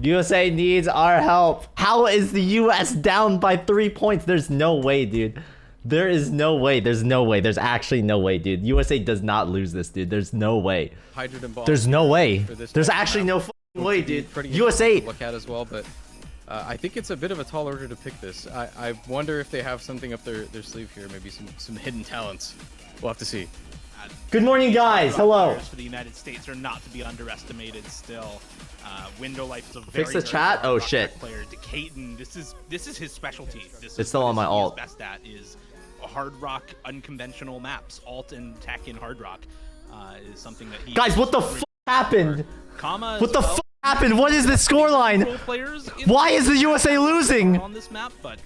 USA needs our help. How is the US down by 3 points? There's no way, dude. There is no way. There's no way. There's actually no way, dude. USA does not lose this, dude. There's no way. There's no way. There's actually no way, dude. USA. Look at as well, but I think it's a bit of a tall order to pick this. I wonder if they have something up their sleeve here. Maybe some hidden talents. We'll have to see. Good morning, guys. Hello. For the United States are not to be underestimated still. Window Life is a very, Fix the chat. Oh shit. Player. Decayton, this is his specialty. It's still on my alt. Best at is hard rock, unconventional maps. Alt and tech in hard rock is something that he. Guys, what the f happened? What the f happened? What is the scoreline? Why is the USA losing? On this map, but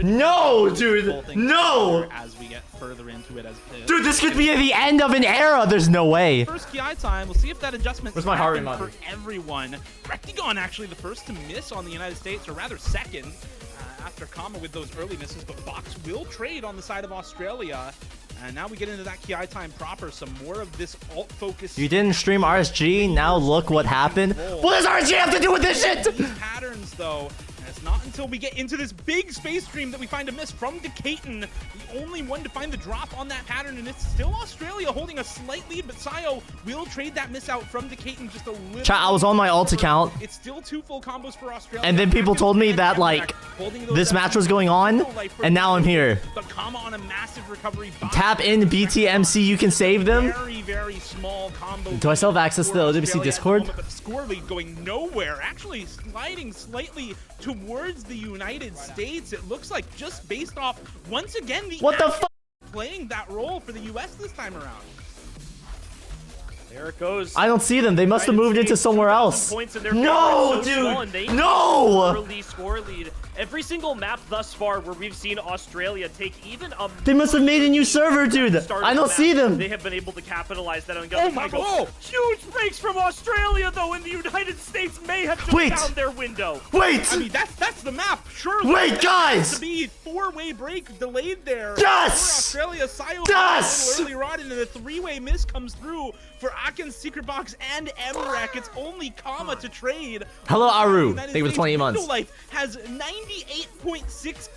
no, dude. No. As we get further into it, dude, this could be at the end of an era. There's no way. First KI time. We'll see if that adjustment. Where's my heart rate for everyone? Reigon actually the first to miss on the United States, or rather second. After Kama with those early misses, but Box will trade on the side of Australia. And now we get into that KI time proper. Some more of this alt focus. You didn't stream RSG. Now look what happened. What does RSG have to do with this shit? These patterns, though. And it's not until we get into this big space stream that we find a miss from Decayton. The only one to find the drop on that pattern, and it's still Australia holding a slight lead, but Sayo will trade that miss out from Decayton just a little. Chat, I was on my alt account. It's still 2 full combos for Australia. And then people told me that, like, this match was going on, and now I'm here. But Kama on a massive recovery. Tap in BTMC, you can save them. Very small combo. Do I still have access to the OWC Discord? But the score lead going nowhere. Actually sliding slightly towards the United States. It looks like just based off, once again, the what the f playing that role for the US this time around. There it goes. I don't see them. They must have moved into somewhere else. No, dude. No. Early score lead. Every single map thus far where we've seen Australia take even a... They must have made a new server, dude. I don't see them. They have been able to capitalize that on... Oh my god. Huge breaks from Australia, though, and the United States may have just found their window. Wait. I mean, that's the map. Surely. Wait, guys. To be 4-way break delayed there. Yes. Australia, Sayo yes. earlier on, and then a 3-way miss comes through for Akin's Secret Box and Emre. It's only Kama to trade. Hello, Aru. Thank you for 20 months. Life has 98.6 AC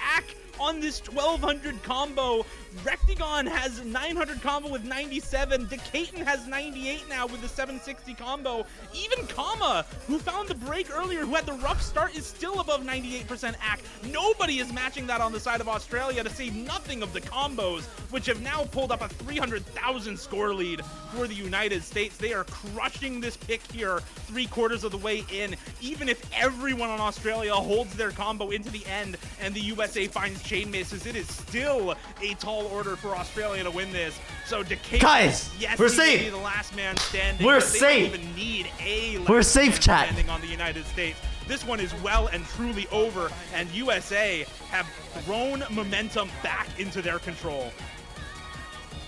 on this 1200 combo. Reigon has 900 combo with 97. Decayton has 98 now with the 760 combo. Even Kama, who found the break earlier, who had the rough start, is still above 98% AC. Nobody is matching that on the side of Australia, to say nothing of the combos, which have now pulled up a 300,000 score lead for the United States. They are crushing this pick here 3/4 of the way in. Even if everyone on Australia holds their combo into the end and the USA finds chain misses, it is still a tall order for Australia to win this. So Decayton, guys, yes, we're safe. The last man standing. We're safe. Safe. Don't even need a we're safe, chat. Standing on the United States. This one is well and truly over, and USA have thrown momentum back into their control.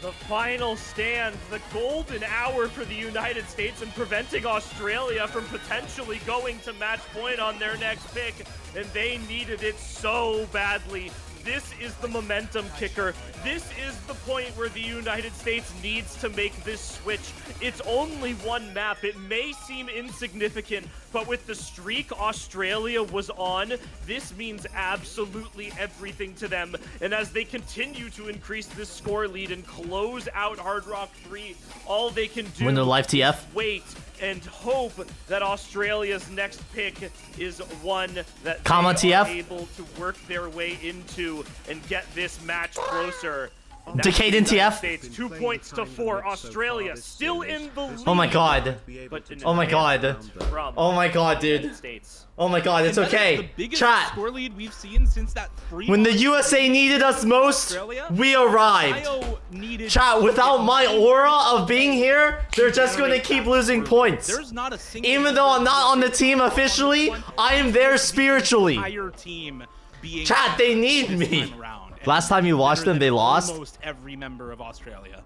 The final stand, the golden hour for the United States and preventing Australia from potentially going to match point on their next pick, and they needed it so badly. This is the momentum kicker. This is the point where the United States needs to make this switch. It's only one map. It may seem insignificant, but with the streak Australia was on, this means absolutely everything to them. And as they continue to increase this score lead and close out Hard Rock 3, all they can do win the live TF. is wait and hope that Australia's next pick is one that they are able to work their way into and get this match closer. Decayton TF. States, 2 points to 4. Australia still in the lead. Oh my god. Oh my god. Oh my god, dude. Oh my god, it's okay. Chat. Score lead we've seen since that when the USA needed us most, we arrived. Chat, without my aura of being here, they're just going to keep losing points. Even though I'm not on the team officially, I am there spiritually. Chat, they need me. Last time you watched them, they lost. Almost every member of Australia.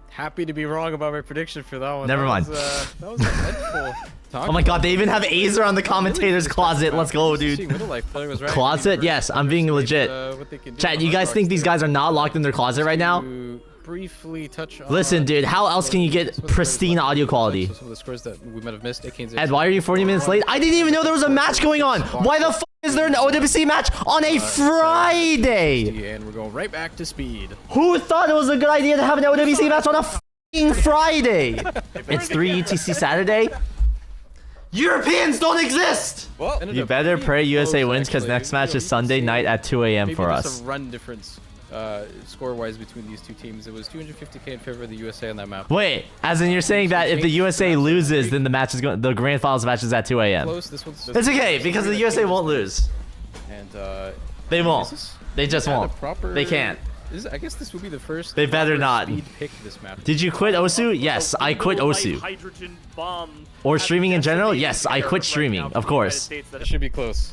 Happy to be wrong about my prediction for that one. Never mind. That was eventful. Oh my god, they even have Azer on the commentator's closet. Let's go, dude. Closet? Yes, I'm being legit. Chat, you guys think these guys are not locked in their closet right now? briefly touch on... Listen, dude, how else can you get pristine audio quality? Some of the scores that we might have missed. Ed, why are you 40 minutes late? I didn't even know there was a match going on. Why the f is there an OWC match on a Friday? And we're going right back to speed. Who thought it was a good idea to have an OWC match on a f***ing Friday? It's 3 UTC Saturday. Europeans don't exist! Well, You better pray USA wins because next match is Sunday night at 2 a.m. for us. A run difference score-wise between these two teams. It was 250k in favor of the USA on that map. Wait, as in you're saying that if the USA loses, then the match is going. The grand finals match is at 2 a.m. Close. This one's It's okay because the USA won't lose. And They won't. They just won't. They can't. I guess this would be the first. They better not. Speed pick this map. Did you quit OSU? Yes, I quit OSU. Hydrogen bomb Or streaming in general? Yes, I quit streaming, of course. It should be close.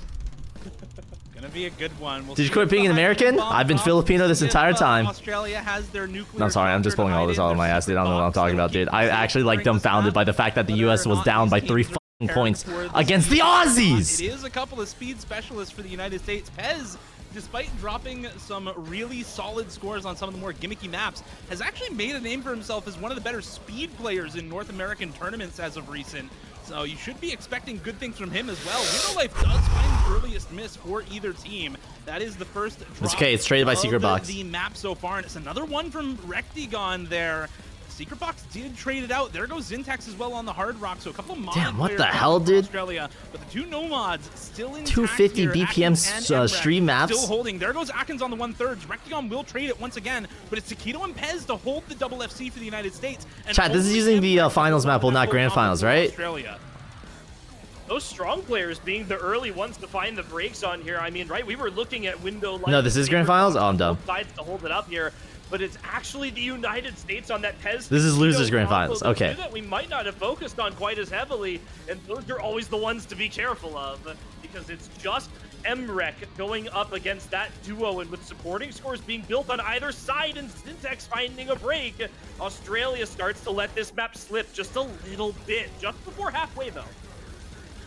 Gonna be a good one. Did you quit being an American? I've been Filipino this entire time. Australia has their nuclear. I'm sorry, I'm just pulling all this out of my ass. They don't know what I'm talking about, dude. I actually like dumbfounded by the fact that the US was down by 3 points against the Aussies. It is a couple of speed specialists for the United States. Pez, despite dropping some really solid scores on some of the more gimmicky maps, has actually made a name for himself as one of the better speed players in North American tournaments as of recent. So you should be expecting good things from him as well. Window Life does find the earliest miss for either team. That is the first drop. It's okay, it's traded by Secret Box. The map so far, and it's another one from Reigon there. Secret Box did trade it out. There goes Zintax as well on the Hard Rock. So a couple of mod Damn, what players the hell, dude? Australia, but the two Nomads still in 250 BPM stream maps. Still holding. There goes Akins on the 1/3. Reigon will trade it once again, but it's Taquito and Pez to hold the double FC for the United States. And Chat, this is using the finals map, well, not grand finals, right? Australia. Those strong players being the early ones to find the breaks on here. I mean, right? We were looking at window. No, this is grand finals. Oh, I'm dumb. Sides to hold it up here, but it's actually the United States on that Pez. This is losers grand finals. Okay. That we might not have focused on quite as heavily, and those are always the ones to be careful of because it's just Emre going up against that duo, and with supporting scores being built on either side and Syntax finding a break, Australia starts to let this map slip just a little bit, just before halfway though.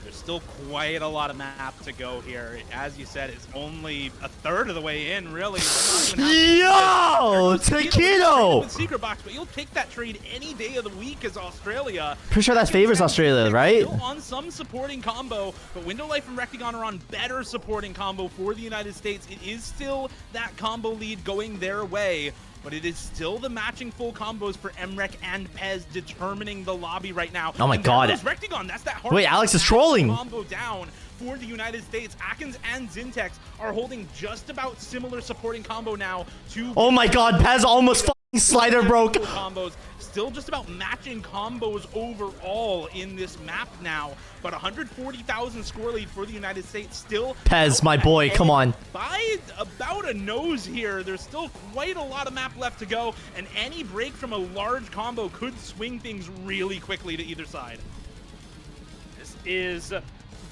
There's still quite a lot of map to go here. As you said, it's only a third of the way in, really. Yo, Taquito! Secret Box, but you'll take that trade any day of the week as Australia. Pretty sure that favors Australia, right? Still on some supporting combo, but Window Life and Reigon are on better supporting combo for the United States. It is still that combo lead going their way, but it is still the matching full combos for Emre and Pez determining the lobby right now. Oh my god. Reigon, that's that hard. Wait, Alex is trolling. Combo down for the United States. Akins and Zintex are holding just about similar supporting combo now to... Oh my god, Pez almost fucking slider broke. Combos. Still just about matching combos overall in this map now, but 140,000 score lead for the United States still. Pez, my boy, come on. By about a nose here. There's still quite a lot of map left to go, and any break from a large combo could swing things really quickly to either side. This is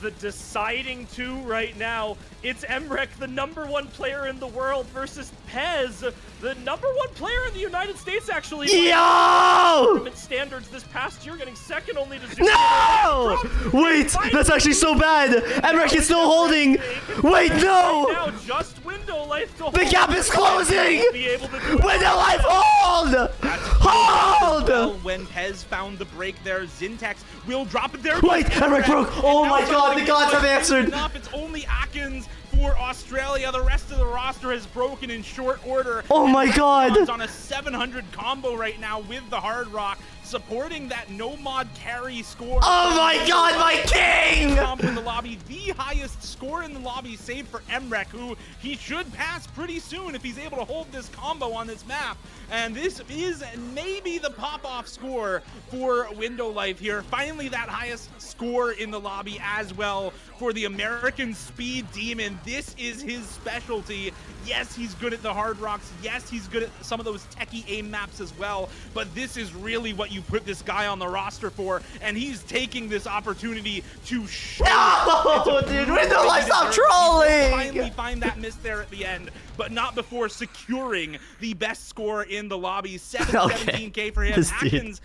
the deciding two right now. It's Emre, the #1 player in the world, versus Pez, the #1 player in the United States, actually. Yo! Standards this past year, getting second only to Zoom. No! Wait, that's actually so bad. Emre is still holding. Wait, no! Right now, just Window Life to hold. The gap is closing! Be able to do Window Life, hold! Hold! Well, when Pez found the break there, Zintex will drop it there. Wait, Emre broke. Oh my god, the gods have answered. Enough. It's only Akins for Australia. The rest of the roster has broken in short order. Oh my god. On a 700 combo right now with the Hard Rock, supporting that no mod carry score. Oh my god, my king! In the lobby, the highest score in the lobby, save for Emre, who he should pass pretty soon if he's able to hold this combo on this map. And this is maybe the pop-off score for Window Life here. Finally, that highest score in the lobby as well for the American Speed Demon. This is his specialty. Yes, he's good at the Hard Rocks. Yes, he's good at some of those techie aim maps as well. But this is really what you put this guy on the roster for. And he's taking this opportunity to show No, dude, Window Life, stop trolling! Finally find that miss there at the end, but not before securing the best score in the lobby. 717K for him. This dude. Atkins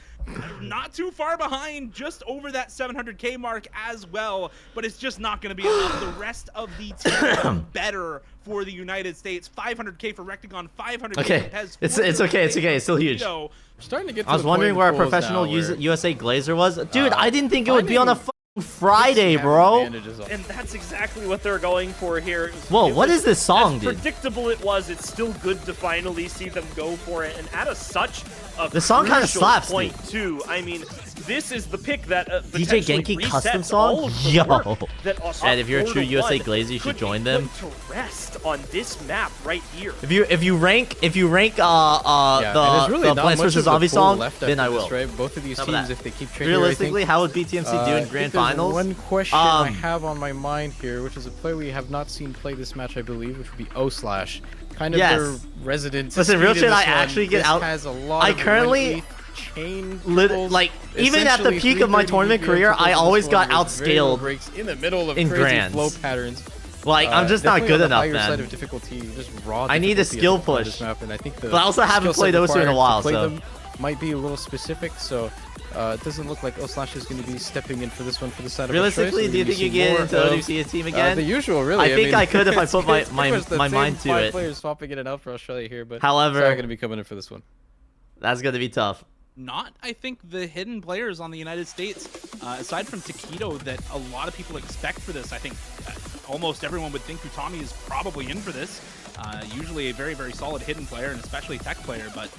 not too far behind, just over that 700K mark as well, but it's just not going to be enough. The rest of the team better for the United States. 500K for Rectagon, 500K Okay, for Pez. it's okay, it's okay, it's still huge. We're starting to get to I was the wondering point where a in polls professional now where, USA Glazer was. Dude, I didn't think it would be on a Friday, have bro. advantages on- And that's exactly what they're going for here. Whoa, It what was- is this song, as dude? predictable it was, it's still good to finally see them go for it. And at such a The song kinda crucial slaps, point, too. I mean, this is the pick that DJ potentially Genki resets custom all song? of the Yo. work that And if you're a true Off-Border USA One Glazer, you should could be join them. put to rest on this map right here. If you rank Yeah, and there's really the not Plants much vs of the Zombie pool song, left then I after will. this, right? Both of these How about teams, that? if they keep tricking Realistically, how would BTMC do in I think grand there's finals? one question I have on my mind here, which is a player we have not seen play this match, I believe, which would be O/Slash. Kind of Yes. their resident. Listen, real speed in shit, this I one. actually get This out- Has a lot I of currently 1/8 chain Lit, dribbles. like even at the Essentially, peak of my 330 tournament DPM career, I triples in always this got one with very low outscaled. breaks in the middle of in crazy grands. flow patterns. Like I'm just not Definitely good on the enough, higher side man. of difficulty, just raw I need a difficulty skill at the front of push. this map, and I think the But I also haven't skill played set those two in a required to while, play so. them might be a little specific. So it doesn't look like O/Slash is going to be stepping in for this one for the side of Realistically, do you think you get into OWC team again? The usual, really. I think mean, I could if I it's- put my it's pretty much the my same mind to 5 it. players swapping in and out for Australia here, but However- it's not going to be coming in for this one. That's gonna be tough. Not, I think, the hidden players on the United States, aside from Taquito, that a lot of people expect for this. I think almost everyone would think Utami is probably in for this. Usually a very, very solid hidden player, and especially tech player, but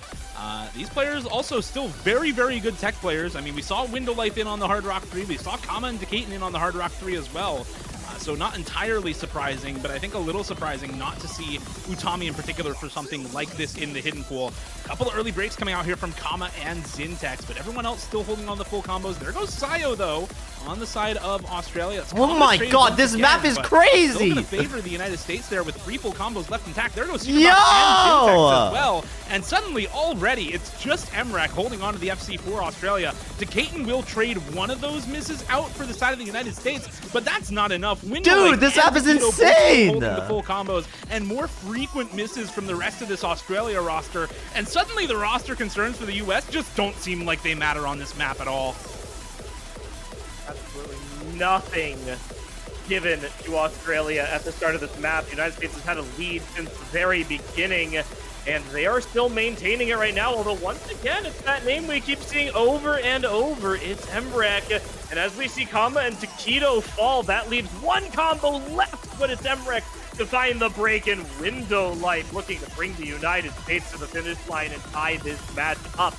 these players also still very, very good tech players. I mean, we saw Window Life in on the Hard Rock 3, we saw Kama and Decaton in on the Hard Rock 3 as well. So not entirely surprising, but I think a little surprising not to see Utami in particular for something like this in the hidden pool. A couple of early breaks coming out here from Kama and Zintex, but everyone else still holding on the full combos. There goes Sayo, though, on the side of Australia. It's Oh my traded god, once this again, map is but crazy! Still gonna favor the United States there with 3 full combos left intact. There goes Superbox Yo! and Zintex as well. And suddenly, already, it's just Emre holding on to the FC for Australia. Decaton will trade one of those misses out for the side of the United States, but that's not enough. Dude, this map is Taquito both insane! holding the full combos, and more frequent misses from the rest of this Australia roster. And suddenly, the roster concerns for the US just don't seem like they matter on this map at all. Absolutely nothing given to Australia at the start of this map. The United States has had a lead since the very beginning, and they are still maintaining it right now, although once again, it's that name we keep seeing over and over. It's Emre, and as we see Kama and Taquito fall, that leaves one combo left, but it's Emre to find the break in Window Life, looking to bring the United States to the finish line and tie this match up.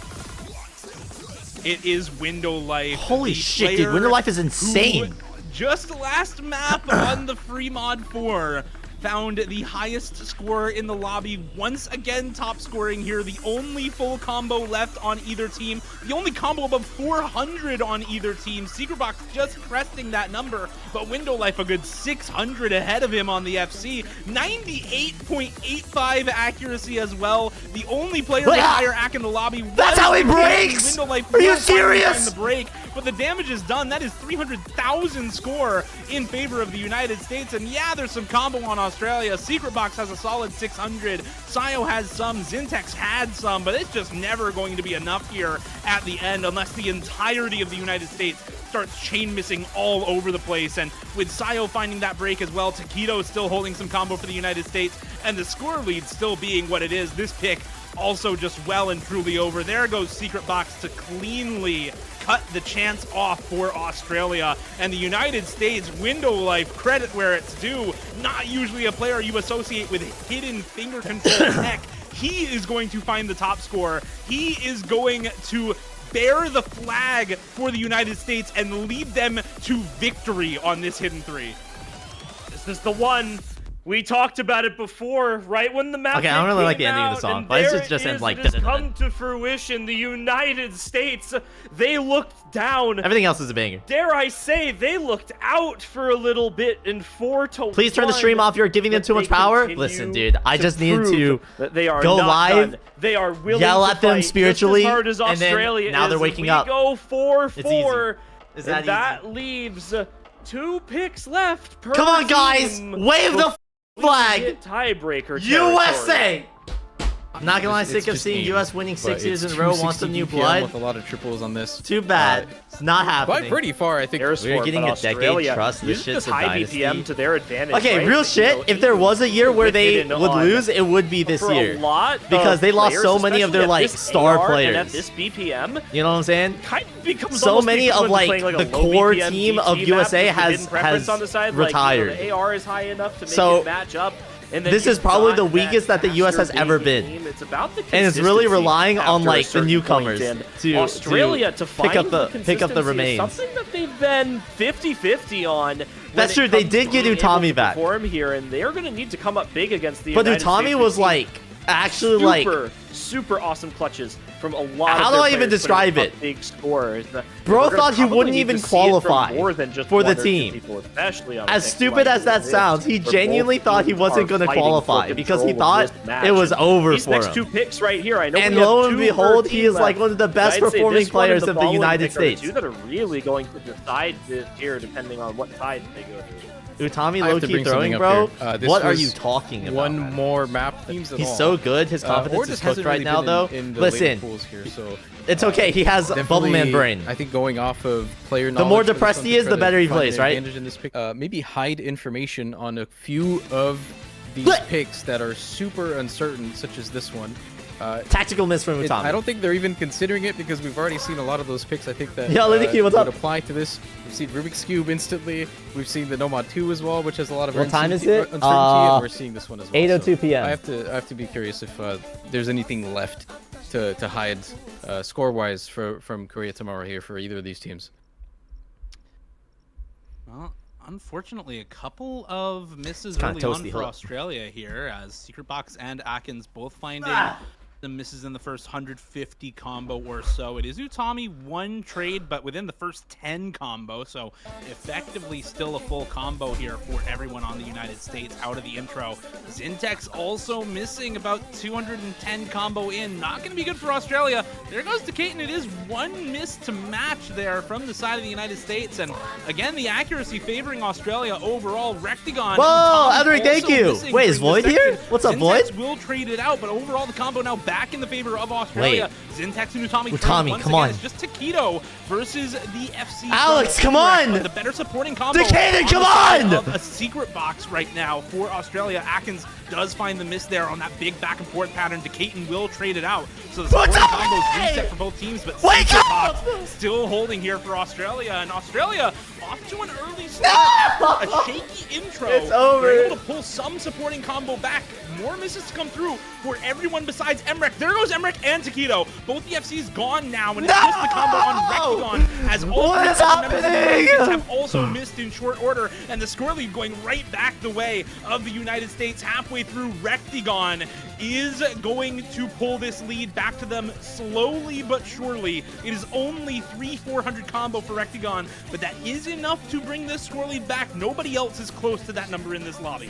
It is Window Life. Holy the shit, dude, player Window Life is who insane. Just last map on the free mod 4 found the highest score in the lobby, once again top scoring here, the only full combo left on either team, the only combo above 400 on either team. Secretbox just cresting that number, but Window Life a good 600 ahead of him on the FC. 98.85 accuracy as well. The only player with higher AC in the lobby. That's how he breaks! Window Life Are you will finally serious? find the break, but the damage is done. That is 300,000 score in favor of the United States, and yeah, there's some combo on Australia. Secretbox has a solid 600. Sayo has some. Zintex had some, but it's just never going to be enough here at the end unless the entirety of the United States starts chain missing all over the place. And with Sayo finding that break as well, Taquito still holding some combo for the United States, and the score lead still being what it is. This pick also just well and truly over. There goes Secretbox to cleanly cut the chance off for Australia. And the United States, Window Life, credit where it's due, not usually a player you associate with hidden finger control tech. He is going to find the top score. He is going to bear the flag for the United States and lead them to victory on this hidden 3. This is the one. We talked about it before, right when the map Okay, I don't really like the came ending of the out, song. and Why does there it just end like it has da-da-da-da? come to fruition. The United States, they looked down. Everything else is a banger. Dare I say, they looked out for a little bit in 4-1. Please turn the stream off. You're giving them too much power. Listen, dude, I just needed to that they are go not live, done. They are willing yell to at them fight spiritually, just as hard as and then Australia now they're is. waking We up. go 4-4. It's easy. Is that and that leaves 2 picks left per Come on, guys. team Wave the flag. hit tiebreaker USA. I'm not gonna lie, It's sick of just seeing aim, US winning 6 but years it's in a row. Want 260 some new BPM blood? with a lot of triples on this. Too bad. It's not By happening. pretty far, I think. We're getting a decade trust. This used shit's a high dynasty. BPM to their advantage. Okay, right? real shit. If there was a year where they would lose, it would be this For year. a lot Because of they lost players, so many of their, especially like, at this star AR players. And at this BPM, You know what I'm saying? kind of becomes So almost many of equivalent like to playing, the a low core BPM team of DT USA map with has hidden preference on the side. retired. Like, the AR is high enough to make So, it match up. And then this is you've probably got the weakest that the US has faster ever baby been. team. It's about the And it's really consistency relying on, after a like, the certain newcomers point. And to Australia to pick up find the consistency is remains. something that they've been 50-50 on. That's true, they did get Utami back. Perform here, and they're going to need to come up big against the But United Utami States. was like actually like super awesome clutches from a lot. How of do their I even players describe putting up it? Big scores. Bro We're gonna thought he probably wouldn't need even to see it from qualify more than just for the 1 or 2 team. people, especially on as a stupid like as that this, sounds, he where genuinely both thought he teams wasn't are going to fighting for qualify because he control of thought this match. it was over These for next him. 2 picks right here, I know And we have lo and 2 behold, per he team is like left. one of the best I'd say performing this one and players the of the following United pick are the States. 2 that are really going to decide this here, depending on what side they go to. Utami I have to low-key bring throwing, something up bro. here. This What are was you talking about? One man? more map. Teams at He's all. so good. His Or confidence is just cooked hasn't right really now, been though. in the Listen, late pools here, so it's okay. He has bubble man brain. I think going off of player The knowledge, more for this depressed one he to is, try the to better he find plays, an right? advantage in this pick. Maybe hide information on a few of these Blech! picks that are super uncertain, such as this one. Tactical miss from Utami. I don't think they're even considering it because we've already seen a lot of those picks. I think that Yo, Liddicky, what's would up? apply to this. We've seen Rubik's Cube instantly. We've seen the Nomad 2 as well, which has a lot of What time is uncertainty, it? and we're seeing this one as well. 8:02 p.m. I have to be curious if there's anything left to hide score-wise from Korea tomorrow here for either of these teams. Well, unfortunately, a couple of misses kinda early on toasty, for huh? Australia here, as Secret Box and Atkins both finding the misses in the first 150 combo or so. It is Utami 1 trade, but within the first 10 combo, so effectively still a full combo here for everyone on the United States out of the intro. Zintex also missing about 210 combo in. Not going to be good for Australia. There goes Decisive. It is 1 miss to match there from the side of the United States, and again, the accuracy favoring Australia overall. Reigon. Whoa, Utami Edric, thank also you. missing Wait, is during the Void here? section. What's up, Zintex Void? will trade it out, but overall the combo now back in the favor of Australia. Zintex and Utami. Utami, once come again, on. It's just Taquito versus the FC. Alex, from come Emre, on. The better supporting combo. Decisive, come the side on. of a secret box right now for Australia. Atkins does find the miss there on that big back and forth pattern. Decisive will trade it out. So the supporting combo is reset for both teams, but Wake Secret up! Box still holding here for Australia. And Australia off to an early start after a shaky intro. It's over. They're able to pull some supporting combo back. More misses to come through for everyone besides Emre. There goes Emre and Taquito. Both the FC's gone now, and it's just the combo on Reigon as all What three is members of the happening? United States have also missed in short order, and the score lead going right back the way of the United States halfway through. Reigon is going to pull this lead back to them slowly but surely. It is only 300-400 combo for Reigon, but that is enough to bring this score lead back. Nobody else is close to that number in this lobby.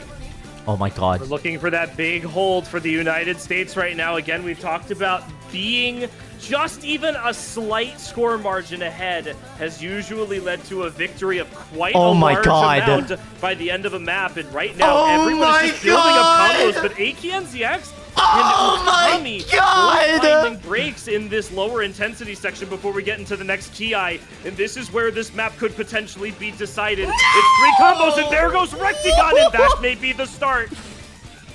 Oh my god. We're looking for that big hold for the United States right now. Again, we've talked about being just even a slight score margin ahead has usually led to a victory of quite a large amount by the end of a map. And right now, everyone is just building up combos, but AKNZX Oh my god! finding breaks in this lower intensity section before we get into the next TI, and this is where this map could potentially be decided. No! It's 3 combos, and there goes Reigon, and that may be the start.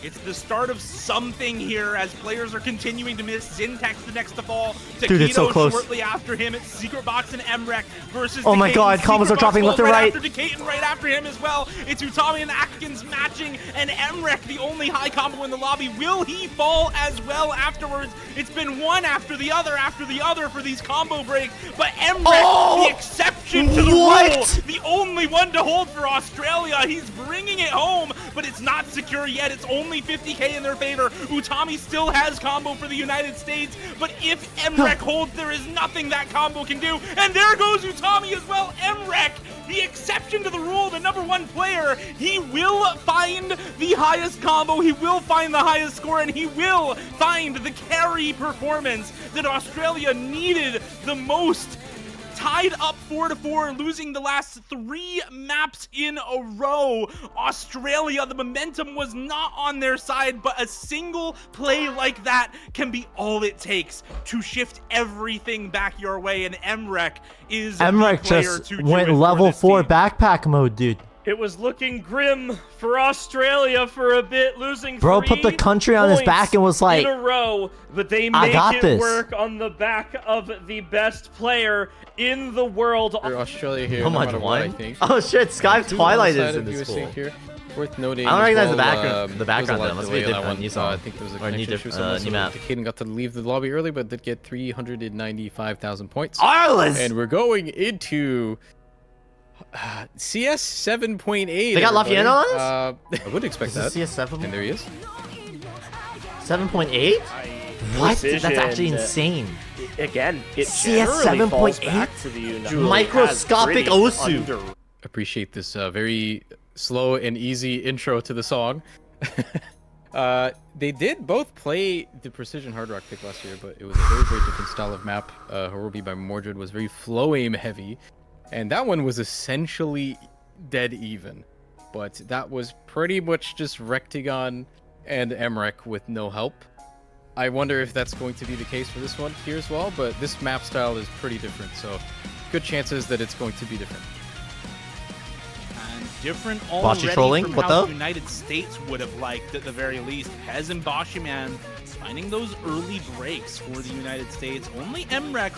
It's the start of something here as players are continuing to miss. Zintex the next to fall. Dude, it's so Taquito close. shortly after him. It's Secret Box and Emre versus Oh my Decisive. god, combos Secret are dropping Box left and falls right. After Decisive right after him as well. It's Utami and Atkins matching, and Emre, the only high combo in the lobby. Will he fall as well afterwards? It's been one after the other for these combo breaks, but Emre, the exception to the rule, the only one to hold for Australia. He's bringing it home, but it's not secure yet. It's only 50k in their favor. Utami still has combo for the United States, but if Emre holds, there is nothing that combo can do. And there goes Utami as well. Emre, the exception to the rule, the #1 player. He will find the highest combo, he will find the highest score, and he will find the carry performance that Australia needed the most. tied up 4-4, losing the last 3 maps in a row. Australia, the momentum was not on their side, but a single play like that can be all it takes to shift everything back your way, and Emre is Emre the player just to do went it for level this 4 team. backpack mode, dude. It was looking grim for Australia for a bit, losing Bro 3 put the country on his points back and was like, in a row, but they I make got it this. work on the back of the best player in the world. Australia here, no Nomad matter what, I won? think. Oh shit, Sky Two Twilight on the is side in of this USC pool. here. Worth noting. I don't as recognize the well, background. The background there then was must a be a delay on that different one. new song. I think there was a Or new connection issue. new map. The Kaden got to leave the lobby early, but did get 395,000 points. Arliss! And we're going into CS 7.8. They got Lafayette on this? I would expect Is that. this CS 7? And there he is. 7.8? What? That's actually insane. Again, it CS generally falls 7.8? back to the United. Microscopic Osu. Appreciate this very slow and easy intro to the song. They did both play the Precision Hard Rock pick last year, but it was a very, very different style of map. Horobi by Mordred was very flow aim heavy, and that one was essentially dead even. But that was pretty much just Rectigon and Emre with no help. I wonder if that's going to be the case for this one here as well, but this map style is pretty different, so good chances that it's going to be different. And different already trolling? from What how the? the United States would have liked at the very least. Pez and Bashiman finding those early breaks for the United States. Only Emre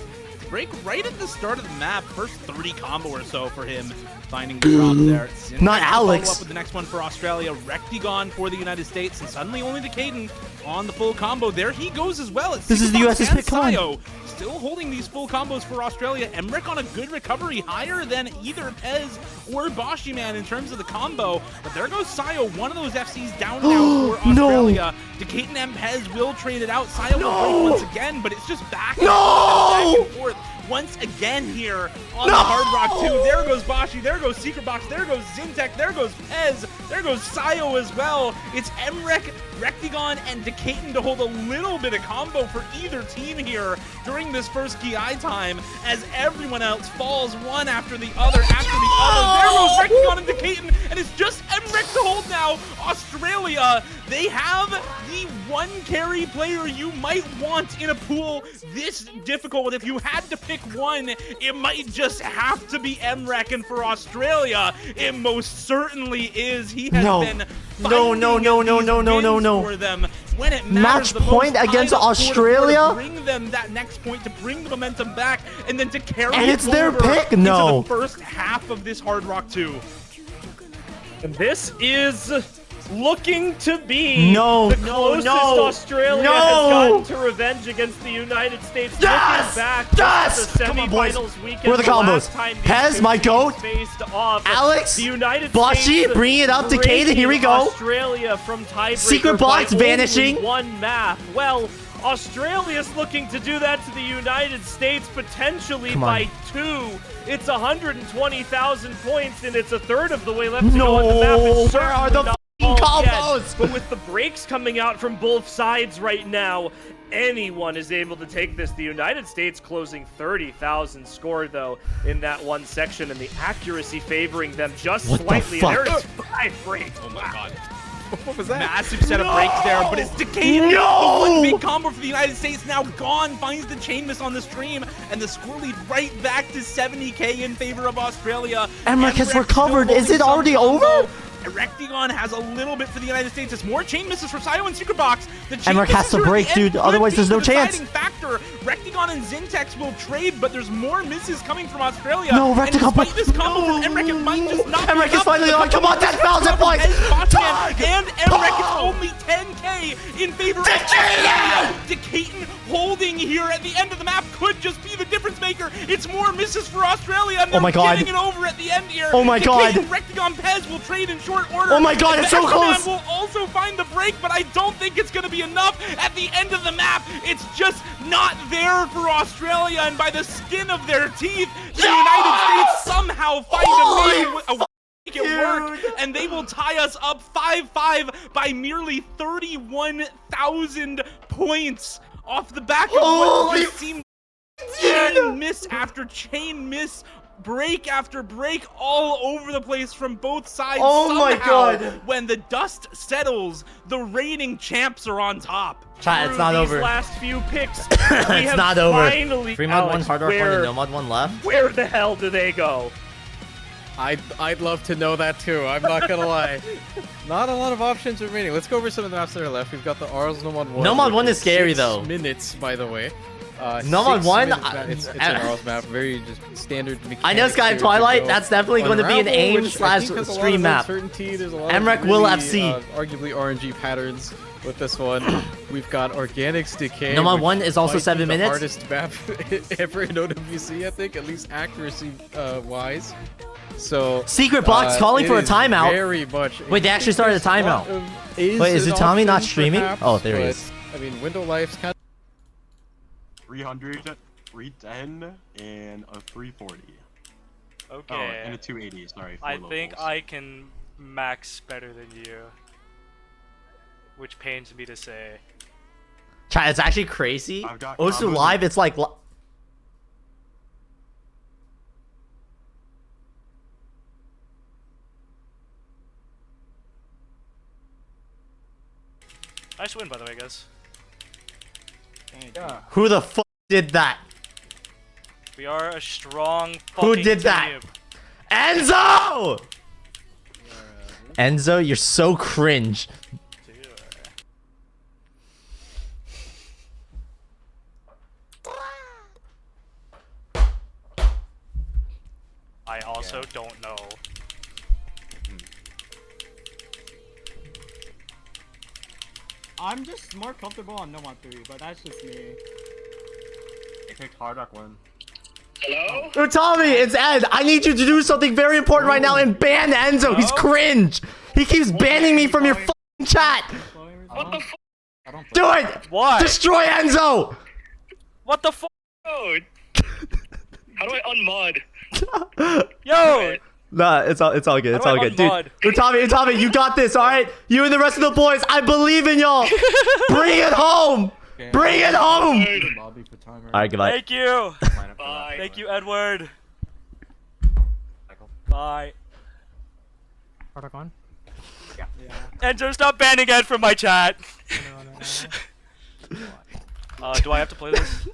break right at the start of the map. First 30 combo or so for him, finding the drop there. Syntax Not to Alex. Follow up with the next one for Australia. Rectigon for the United States, and suddenly only the Caden on the full combo. There he goes as well. It's This is the Superbox US's and pick, come on. Sayo still holding these full combos for Australia. Emre on a good recovery, higher than either Pez or Bashiman in terms of the combo. But there goes Sayo, one of those FCs down now for No. Australia. Decaton and Pez will trade it out. Sayo will break once again, but it's just back and No. forth and back and forth. Once again here on the Hard Rock 2. There goes Bashi, there goes Secret Box, there goes Zintek, there goes Pez, there goes Sayo as well. It's Emre, Rectigon, and Decaton to hold a little bit of combo for either team here during this first KI time, as everyone else falls one after the other after the other. There goes Rectigon and Decaton, and it's just Emre to hold now. Australia, they have the one carry player you might want in a pool this difficult. If you had to pick one, it might just have to be Emre, and for Australia, it most certainly is. He has been No. for them when it Match matters the point most. against Tied up 4-4 Australia? to bring them that next point, to bring the momentum back, and then to carry And it it's their over pick? into No. the first half of this Hard Rock 2. This is looking to be No, the no, closest no, Australia no. has gotten to revenge against the United States. Yes! Looking back Yes! to the Come on, boys. semifinals weekend, Where are the combos? last time these Pez, two my teams goat. faced off, Alex, the United Bashi, States bring it up to breaking Kaden. Here we go. Australia from tiebreaker Secret box by vanishing. only one map. Well, Australia's looking to do that to the United States potentially Come on. by 2. It's 120,000 points, and it's a third of the way left to go on the map. No, It's where are certainly the not f***ing all yet. combos? But with the breaks coming out from both sides right now, anyone is able to take this. The United States closing 30,000 score, though, in that one section, and the accuracy favoring them just What the slightly. fuck? There is 5 breaks. Oh my god. What was that? Massive set of breaks there, but it's Decaton. No! The one big combo for the United States now gone, finds the chain miss on the stream, and the score lead right back to 70k in favor of Australia. Emre has still recovered. Is holding it already some combo. over? Rectigon has a little bit for the United States. It's more chain misses for Sayo and Secret Box. The chain Emre has misses to here at break, the end dude, otherwise could there's be no the chance. deciding factor. Rectigon and Zintex will trade, but there's more misses coming from Australia. No, and Rectigon- despite this combo from Emre, it might just not Emre be is enough. finally The on. Come on, combo 10,000 from points. Botman Tug! and Emre is Oh! only 10k in favor of Decaton! Decaton holding here at the end of the map could just be the difference maker. It's more misses for Australia, and Oh they're my God. getting it over at the end here. Oh my God. Decaton, Rectigon, Pez will trade in short order. Oh my God, And it's so Bashman close. will also find the break, but I don't think it's going to be enough at the end of the map. It's just not there for Australia, and by the skin of their teeth, the United States somehow find a make it work, and they will tie us up 5-5 by merely 31,000 points off the back of what Holy just seemed dude! chain miss after chain miss, break after break, all over the place from both sides. Oh my Somehow, God. when the dust settles, the reigning champs are on top. Chat, it's not Through over. These last few picks, It's not over. Finally, Fremont 1, Alex, Hard Rock 1, where, and Nomad 1 left. where the hell do they go? I'd love to know that too. I'm not gonna lie. Not a lot of options remaining. Let's go over some of the maps that are left. We've got the Arls Nomad 1. Nomad 1 is scary, 6 though. minutes, by the way. Nomad 6 1, minutes, it's an Arls map, very just standard. I know Sky mechanics Twilight. here to go. That's definitely going to be an Unravel, aim which I slash think has a lot stream of map. uncertainty. There's a lot Emrek of will really, FC. Arguably RNG patterns with this one. We've got Organics Decay. Nomad which 1 is also might be 7 minutes. The hardest map ever in OWC, I think, at least accuracy wise. So Secret Box calling it for a is timeout. Very much. Wait, they actually started a timeout. Wait, is Utami not streaming? Oh, there he is. I mean, Window Life's kind 300, 310, and a 340. Okay. Oh, and a 280, sorry. I four think locals. I can max better than you. Which pains me to say. Chat, it's actually crazy. I've got Also combos live, it's like... Nice win, by the way, guys. Yeah. Who the fuck did that? We are a strong Who fucking did that? team. Enzo! Enzo, you're so cringe. I also don't know. I'm just more comfortable on Nomad 3, but that's just me. I picked Hard Rock 1. Utami, it's Ed. I need you to do something very important right now and ban Enzo. He's cringe. He keeps banning me from your fucking chat. What the fuck? Do it. What? Destroy Enzo. What the fuck? How do I unmod? Yo! Nah, it's all good. It's How all do I good, dude. unmod? Utami, you got this. All right, you and the rest of the boys. I believe in y'all. Bring it home. Bring it home. All right, goodbye. Thank you! Bye. Thank you, Edward! Bye. Hard on? Enzo, stop banning Ed from my chat! Do I have to play this?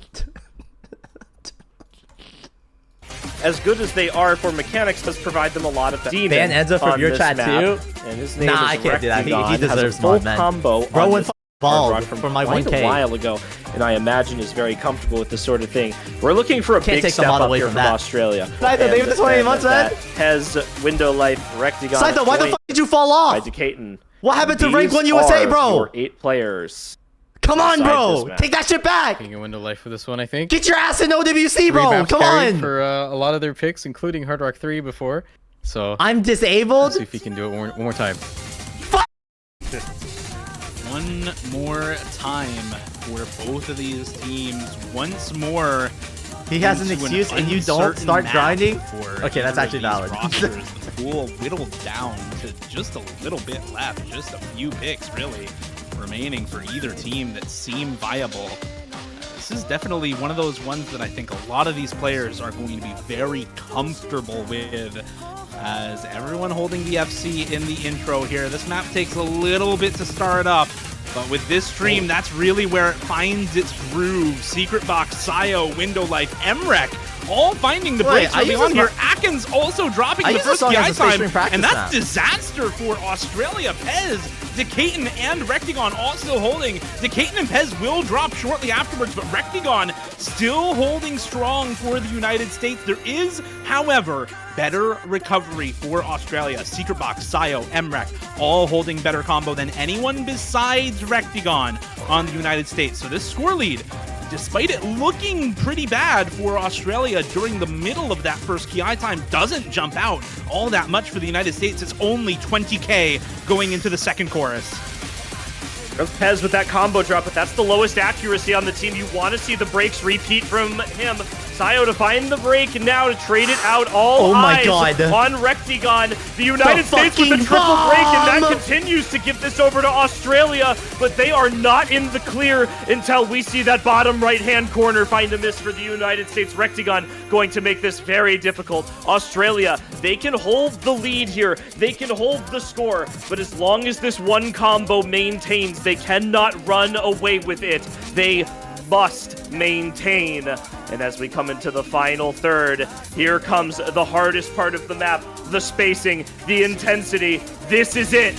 As good as they are for mechanics, does provide them a lot of demon Ban Enzo from on your this chat map. too? And his name Nah, is I can't do that. He Reigon, deserves has a full mod, man. combo Bro on went this bald Hard Rock for my quite 1K. a while ago, and I imagine is very comfortable with this sort of thing. We're looking for a Can't big take the step mod up away here from from that. Australia. Saito, they have the 20 months, man. Has Window Life, Rectigon, Saito, why the fuck did you fall by off? Decayton. What happened to These Rank 1 USA, are bro? your 8 players. Come on, inside bro. this map. Take that shit back. Taking a Window Life for this one, I think. Get your ass in OWC, Three bro. maps Come carried on. for a lot of their picks, including Hard Rock 3 before. So I'm disabled. let's see if he can do it one more time. One more time for both of these teams. Once more. He has an into excuse and you don't uncertain start map grinding? for Okay, that's either actually of these valid. rosters. The pool whittled down to just a little bit left. Just a few picks, really, remaining for either team that seem viable. This is definitely one of those ones that I think a lot of these players are going to be very comfortable with, as everyone holding the FC in the intro here. This map takes a little bit to start up, but with this stream, that's really where it finds its groove. Secret Box, Sayo, Window Life, Emrek, all finding the breaks I early use on this here. song- Atkins also dropping I the use this first song as PI a Space time, Marine practice and that's map. disaster for Australia. Pez, Decayton, and Rectigon also holding. Decayton and Pez will drop shortly afterwards, but Rectigon still holding strong for the United States. There is, however, better recovery for Australia. Secret Box, Sayo, Emrek, all holding better combo than anyone besides Rectigon on the United States. So this score lead, despite it looking pretty bad for Australia during the middle of that first KI time, doesn't jump out all that much for the United States. It's only 20k going into the second chorus. There's Pez with that combo drop, but that's the lowest accuracy on the team. You want to see the breaks repeat from him. Sayo to find the break now to trade it out. All Oh my eyes God. on Rectigon. The United States with the fucking triple break, and that bomb! continues to give this over to Australia, but they are not in the clear until we see that bottom right-hand corner find a miss for the United States. Rectigon going to make this very difficult. Australia, they can hold the lead here. They can hold the score, but as long as this one combo maintains, they cannot run away with it. They must maintain. And as we come into the final third, here comes the hardest part of the map, the spacing, the intensity. This is it.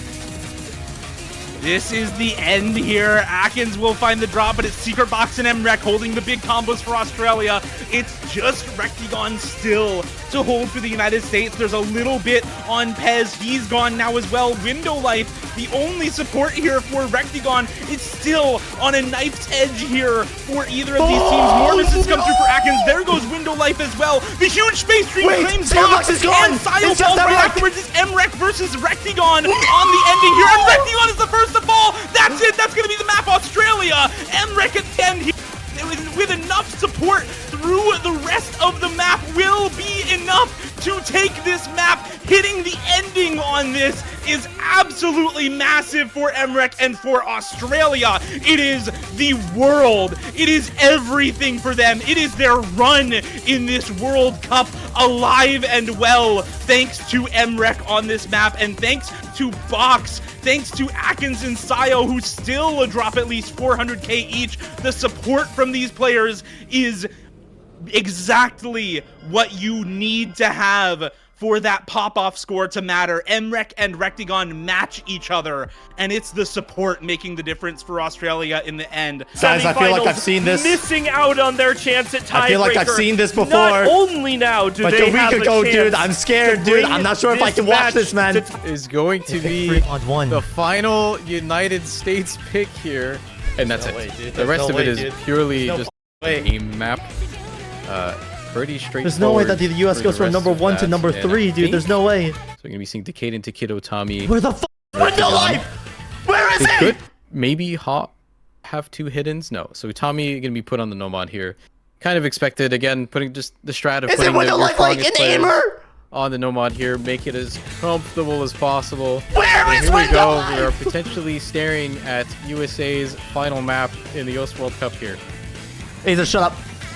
This is the end here. Atkins will find the drop, but it's Secret Box and Emre holding the big combos for Australia. It's just Rectigon still to hold for the United States. There's a little bit on Pez. He's gone now as well. Window Life, the only support here for Rectigon. It's still on a knife's edge here for either of these teams. More misses come through for Atkins. There goes Window Life as well. The huge space stream claims Secret Box is gone. and Sayo It's just falls right Emre. afterwards. It's Emre versus Rectigon on the ending here. And Rectigon is the first to fall. That's it. That's going to be the map, Australia. Emre at the end here with enough support through the rest of the map will be enough to take this map. Hitting the ending on this is absolutely massive for Emre and for Australia. It is the world. It is everything for them. It is their run in this World Cup alive and well, thanks to Emre on this map, and thanks to Box, thanks to Atkins and Sayo, who still drop at least 400k each. The support from these players is exactly what you need to have for that pop-off score to matter. Emre and Rectigon match each other, and it's the support making the difference for Australia in the end. Guys, I feel like I've seen this. Missing out on their chance at tiebreaker. I feel like I've seen this before. Not only now do Like they a have week ago, chance dude. I'm scared, to dude. bring I'm not sure if I can watch this, man. Is going to be the final United States pick here, and that's it. way, dude. The rest No of way, it is dude. purely No just way. a game map. Pretty straightforward. There's no way that the US for goes the from rest number of 1 to that, number and I 3, dude. think- There's no way. So we're gonna be seeing Decade to Kiddo Tommy. Where the Window Life? Where is They he? could maybe have two hiddens. No. So Utami gonna be put on the Nomad here. Kind of expected. Again, putting just the strat of Is it putting Window your Life like an strongest players aimer? on the Nomad here. Make it as comfortable as possible. Where And is here we Window go. Life? We are potentially staring at USA's final map in the US World Cup here. Aether, shut up.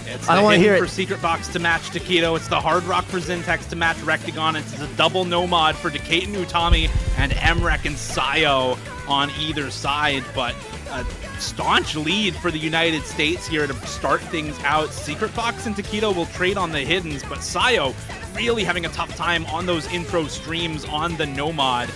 It's I don't want to hear for it. Secret Box to match Taquito. It's the Hard Rock for Zintex to match Rectigon. It's the double Nomad for Decade and Utami and Emre and Sayo on either side. But a staunch lead for the United States here to start things out. Secret Box and Taquito will trade on the hiddens, but Sayo really having a tough time on those intro streams on the Nomad.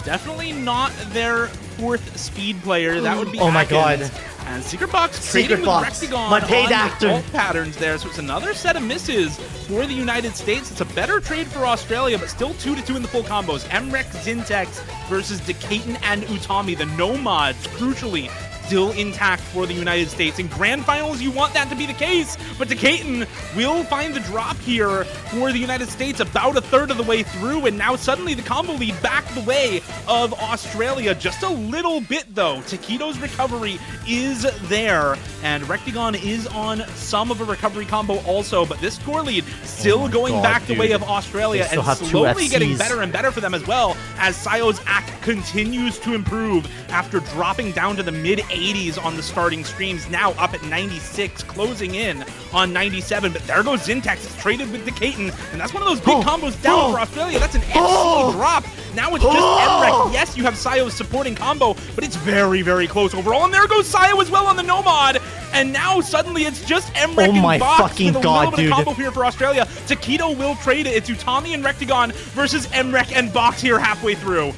Definitely not their fourth speed player. That would be Oh my Atkins. God. And Secret Box Secret trading Box. with Rectigon My paid on actor. the ult patterns there. So it's another set of misses for the United States. It's a better trade for Australia, but still 2-2 in the full combos. Emre Zintex versus Decatan and Utami. The Nomads, crucially, still intact for the United States. In grand finals, you want that to be the case, but Decatan will find the drop here for the United States about a third of the way through, and now suddenly the combo lead back the way of Australia. Just a little bit, though. Taquito's recovery is there, and Rectigon is on some of a recovery combo also, but this score lead still going God, back the way dude. of Australia, They still and have two slowly getting FCs. better and better for them as well, as Sayo's act continues to improve after dropping down to the mid-80s on the starting streams, now up at 96, closing in on 97. But there goes Zintex. It's traded with Decatan, and that's one of those big combos down for Australia. That's an FC drop. Now it's just Emre. Yes, you have Sayo's supporting combo, but it's very, very close overall. And there goes Sayo as well on the Nomad. And now suddenly it's just Emre Oh my and Box fucking with a God, little bit dude. of combo here for Australia. Taquito will trade it. It's Utami and Rectigon versus Emre and Box here halfway through.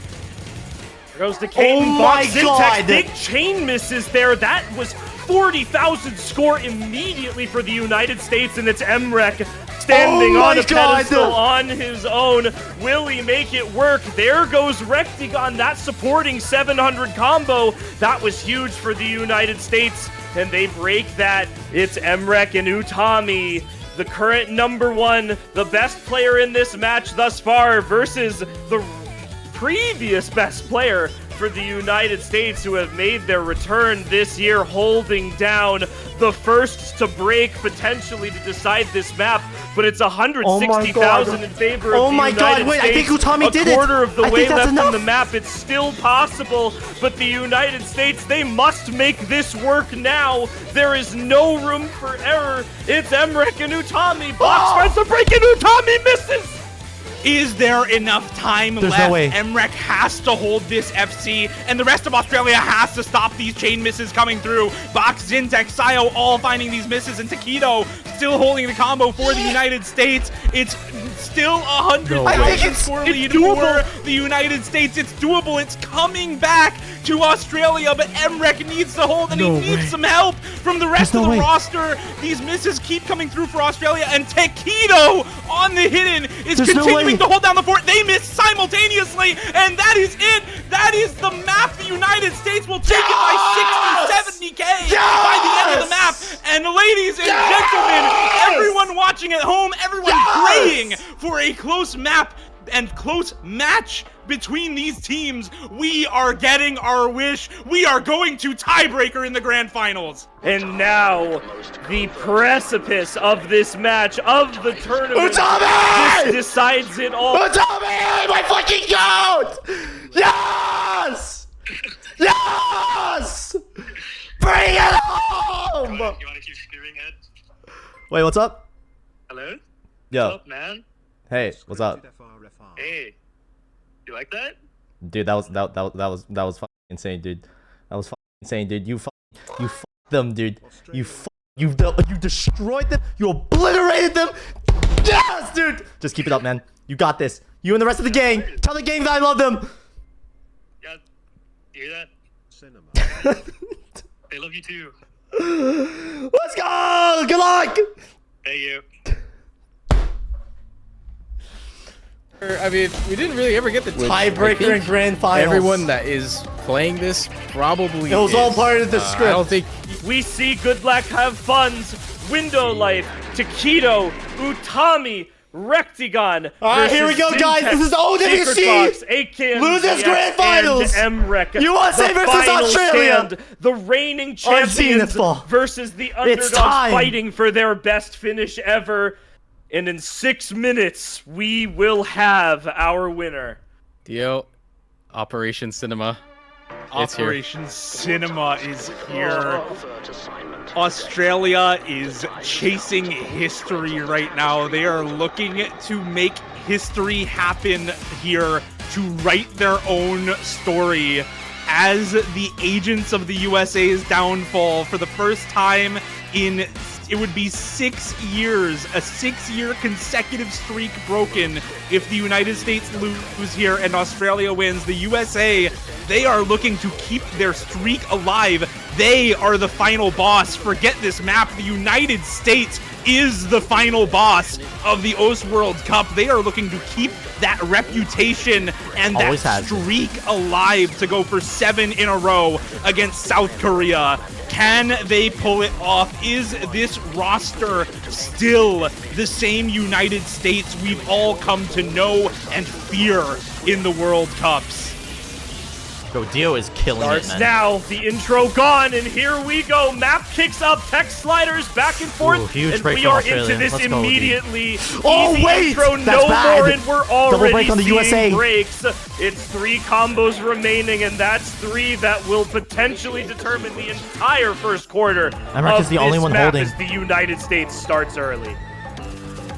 There goes Decade Oh Box. my Zintex, God. big chain misses there. That was 40,000 score immediately for the United States, and it's Emre standing Oh on my a God. pedestal on his own. Will he make it work? There goes Rectigon, that supporting 700 combo. That was huge for the United States, and they break that. It's Emre and Utami, the current number one, the best player in this match thus far, versus the previous best player for the United States, who have made their return this year, holding down the first to break, potentially to decide this map, but it's 160,000 in favor of the United States. Wait, I think Utami did it. A quarter of the I way think that's left enough. on the map. It's still possible, but the United States, they must make this work now. There is no room for error. It's Emre and Utami. Box tries to break, and Utami misses. Is there enough time There's left? no way. Emre has to hold this FC, and the rest of Australia has to stop these chain misses coming through. Box, Zintex, Sayo all finding these misses, and Taquito still holding the combo for the United States. It's still 100,000 score lead for the United States. It's doable. It's coming back to Australia, but Emre needs to hold, and he needs some help from the rest of the roster. These misses keep coming through for Australia, and Taquito on the hidden is continuing to hold down the fort. They miss simultaneously, and that is it. That is the map. The United States will take it by 60, 70K by the end of the map. And ladies and gentlemen, everyone watching at home, everyone praying for a close map and close match between these teams. We are getting our wish. We are going to tiebreaker in the grand finals. And now, the precipice of this match, of the tournament, Utami! this decides it all. Utami, my fucking goat! Yes! Yes! Bring it home! You want to keep screaming, Ed? Wait, what's up? Hello? Yo. What's up, man? Hey, what's up? Hey. You like that? Dude, that was fucking insane, dude. That was fucking insane, dude. You fucked them, dude. You destroyed them. You obliterated them. Yes, dude. Just keep it up, man. You got this. You and the rest of the gang. Tell the gang that I love them. Yeah. You hear that? They love you too. Let's go. Good luck. Hey, you. I mean, we didn't really ever get the Tiebreaker and grand finals. Everyone that is playing this probably It was all part of the script. I don't think We see Good Luck Have Fun's, Window Life, Taquito, Utami, Rectigon. All right, here we go, guys. This is OWC. Losers Grand Finals. USA versus Australia. The reigning champions versus the underdogs fighting for their best finish ever. And in 6 minutes, we will have our winner. Dio, Operation Cinema. Operation Cinema is here. Australia is chasing history right now. They are looking to make history happen here, to write their own story as the agents of the USA's downfall for the first time in, it would be 6 years, a 6-year consecutive streak broken if the United States lose here and Australia wins. The USA, they are looking to keep their streak alive. They are the final boss. Forget this map. The United States is the final boss of the OWC World Cup. They are looking to keep that reputation and that streak alive to go for 7 in a row against South Korea. Can they pull it off? Is this roster still the same United States we've all come to know and fear in the World Cups? Bro, Dio is killing it, man. Now, the intro gone, and here we go. Map kicks up, text sliders back and forth, and we are into this immediately. Oh, Easy wait! Intro, That's no bad. more, and we're already Double break on the seeing USA. breaks. It's 3 combos remaining, and that's 3 that will potentially determine the entire first quarter. Emre is the only one holding. As the United States starts early.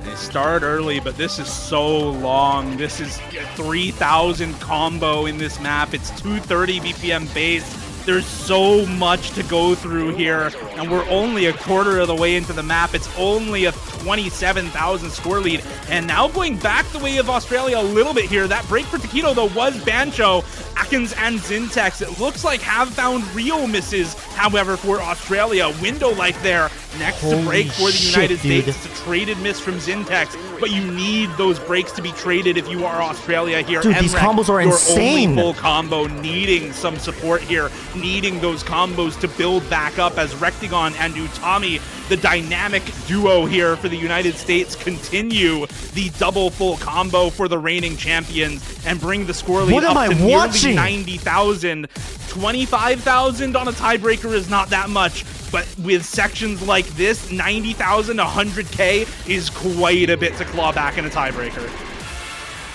They start early, but this is so long. This is 3,000 combo in this map. It's 230 BPM base. There's so much to go through here, and we're only a quarter of the way into the map. It's only a 27,000 score lead, and now going back the way of Australia a little bit here. That break for Taquito, though, was Bancho. Atkins and Zintex, it looks like, have found real misses, however, for Australia. Window Life there, next to break for the United States. It's a traded miss from Zintex. but you need those breaks to be traded if you are Australia here. Dude, these combos are insane. Only full combo, needing some support here, needing those combos to build back up as Reigon and Utami, the dynamic duo here for the United States, continue the double full combo for the reigning champions and bring the score lead up to nearly 90,000. 25,000 on a tiebreaker is not that much, but with sections like this, 90,000, 100K is quite a bit to claw back in a tiebreaker.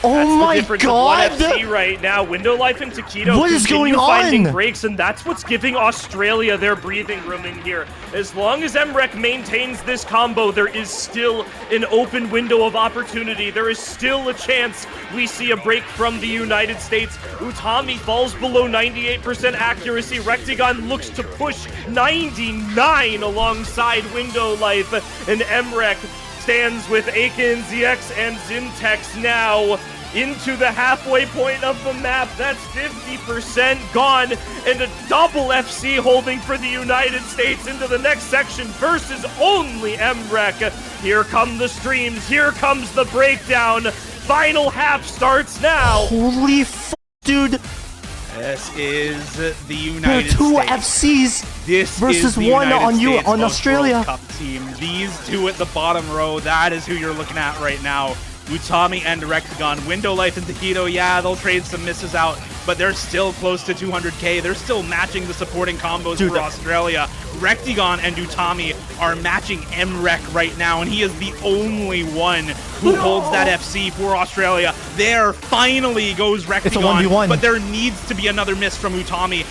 Oh my god! That's the difference of 1FC right now. Window Life and Taquito what is going on? Finding breaks, and that's what's giving Australia their breathing room in here. As long as Emre maintains this combo, there is still an open window of opportunity. There is still a chance we see a break from the United States. Utami falls below 98% accuracy. Reigon looks to push 99 alongside Window Life, and Emre stands with Aiken, ZX, and Zintex now into the halfway point of the map. That's 50% gone, and a double FC holding for the United States into the next section versus only Emre. Here come the streams, here comes the breakdown. Final half starts now. Holy f***, dude. This is the United There are two States. FCs This versus is the one United on States Australia. World Cup team. These two at the bottom row, that is who you're looking at right now. Utami and Reigon. Window Life and Taquito, yeah, they'll trade some misses out, but they're still close to 200K. They're still matching the supporting combos for Australia. Reigon and Utami are matching Emre right now, and he is the only one who holds that FC for Australia. There finally goes Reigon, it's a 1v1. but there needs to be another miss from Utami.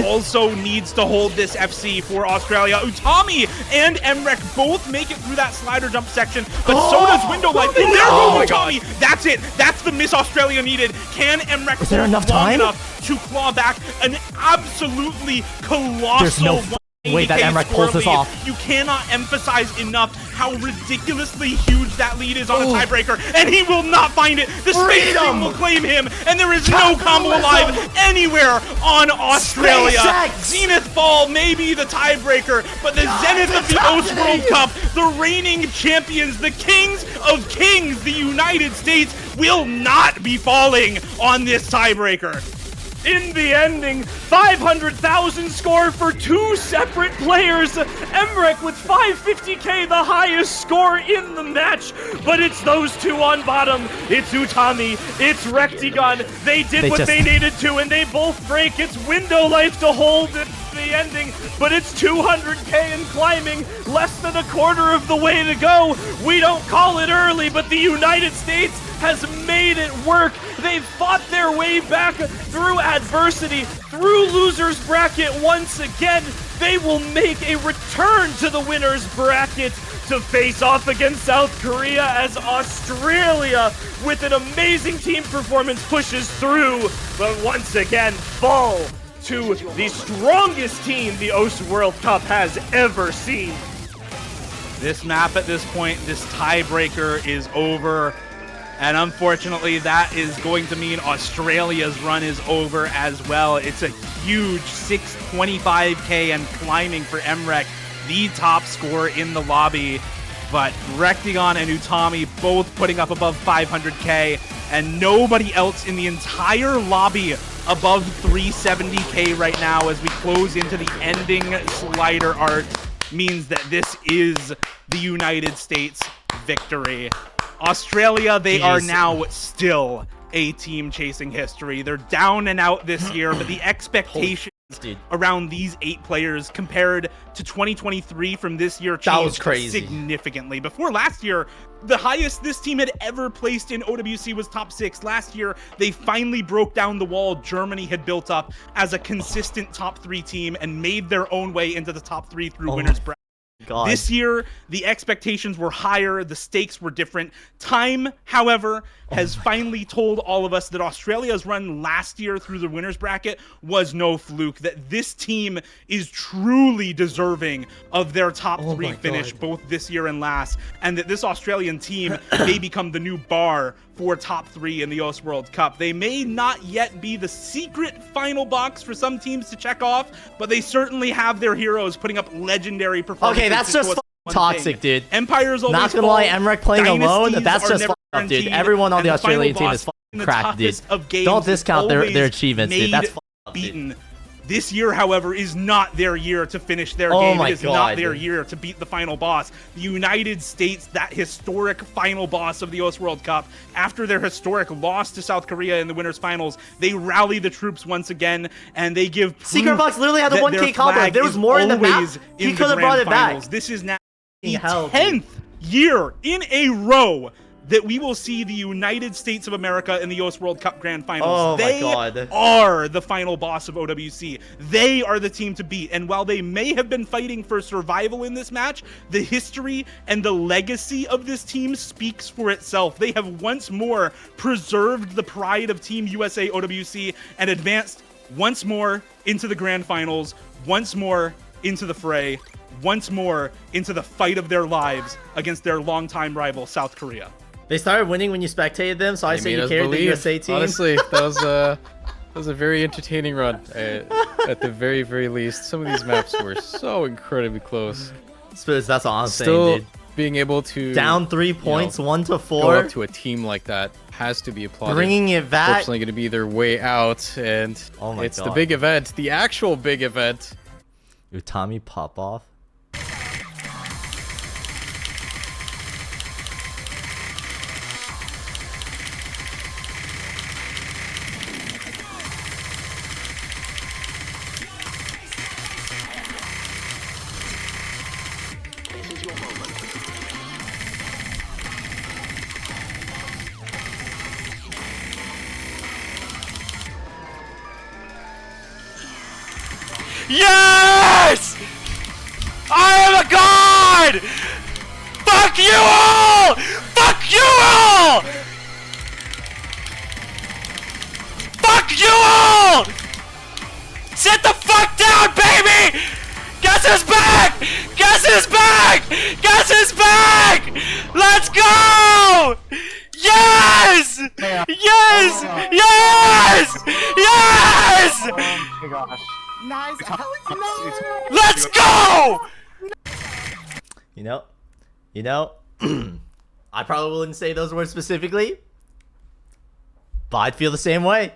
Also needs to hold this FC for Australia. Utami and Emre both make it through that slider jump section, but so does Window Life. And there goes Utami. That's it. That's the miss Australia needed. Can Emre is there enough time to claw back an absolutely colossal way that Emre pulls this off? You cannot emphasize enough how ridiculously huge that lead is on a tiebreaker, and he will not find it. The Space Team will claim him, and there is no combo alive anywhere on Australia. Zenith Ball may be the tiebreaker, but the Zenith of the OWC World Cup, the reigning champions, the kings of kings, the United States, will not be falling on this tiebreaker. In the ending, 500,000 score for two separate players. Emre with 550K, the highest score in the match. But it's those two on bottom. It's Utami, it's Reigon. They did what they needed to, and they both break. It's Window Life to hold it the ending, but it's 200K and climbing, less than a quarter of the way to go. We don't call it early, but the United States has made it work. They've fought their way back through adversity, through losers bracket once again. They will make a return to the winners bracket to face off against South Korea as Australia, with an amazing team performance, pushes through, but once again fall to the strongest team the OWC World Cup has ever seen. This map at this point, this tiebreaker is over. And unfortunately, that is going to mean Australia's run is over as well. It's a huge 625K and climbing for Emre, the top scorer in the lobby. But Reigon and Utami both putting up above 500K, and nobody else in the entire lobby above 370K right now as we close into the ending slider art, means that this is the United States victory. Australia, they are now still a team chasing history. They're down and out this year, but the expectations around these 8 players compared to 2023 from this year changed significantly. Before last year, the highest this team had ever placed in OWC was top 6. Last year, they finally broke down the wall Germany had built up as a consistent top 3 team and made their own way into the top 3 through winners bracket. This year, the expectations were higher, the stakes were different. Time, however, has finally told all of us that Australia's run last year through the winners bracket was no fluke, that this team is truly deserving of their top 3 finish, both this year and last, and that this Australian team may become the new bar for top 3 in the OWC World Cup. They may not yet be the secret final box for some teams to check off, but they certainly have their heroes putting up legendary performances. Okay, that's just Toxic, dude. Empires always Not gonna lie, fall. Emre playing alone, Dynasties that's are just never fucked up, dude. guaranteed, Everyone on and the final Australian team boss is in the cracked, dude. toughest of games Don't is discount their always achievements, dude. That's made fucked up, dude. beaten. This year, however, is not their year to finish their Oh game. my It is God, not their dude. year to beat the final boss. The United States, that historic final boss of the US World Cup, after their historic loss to South Korea in the winners finals, they rally the troops once again, and they give proof Secret Box literally had a that 1K their combo. If flag there was is more in the map, always he in could the have brought grand it back. finals. This is now the Hell, dude. 10th year in a row that we will see the United States of America in the US World Cup Grand Finals. Oh my they God. are the final boss of OWC. They are the team to beat. And while they may have been fighting for survival in this match, the history and the legacy of this team speaks for itself. They have once more preserved the pride of Team USA OWC and advanced once more into the Grand Finals, once more into the fray, once more into the fight of their lives against their longtime rival, South Korea. They started winning when you spectated them, so I They say made you us carried the believe. USA team. Honestly, that was a very entertaining run. At the very, very least, some of these maps were so incredibly close. Spurs, that's all I'm Still saying, dude. being able to Down 3 points, 1 to go 4. up to a team like that has to be applauded. Bringing it back. Fortunately, going to be their way out, and Oh my it's the God. big event, the actual big event. Utami pop off. Yes! I am a god! Fuck you all! Fuck you all! Fuck you all! Sit the fuck down, baby! Guess who's back! Guess who's back! Guess who's back! Let's go! Yes! Yes! Yes! Yes! Oh my gosh. Nice, Alex. Let's go! You know, I probably wouldn't say those words specifically, but I'd feel the same way.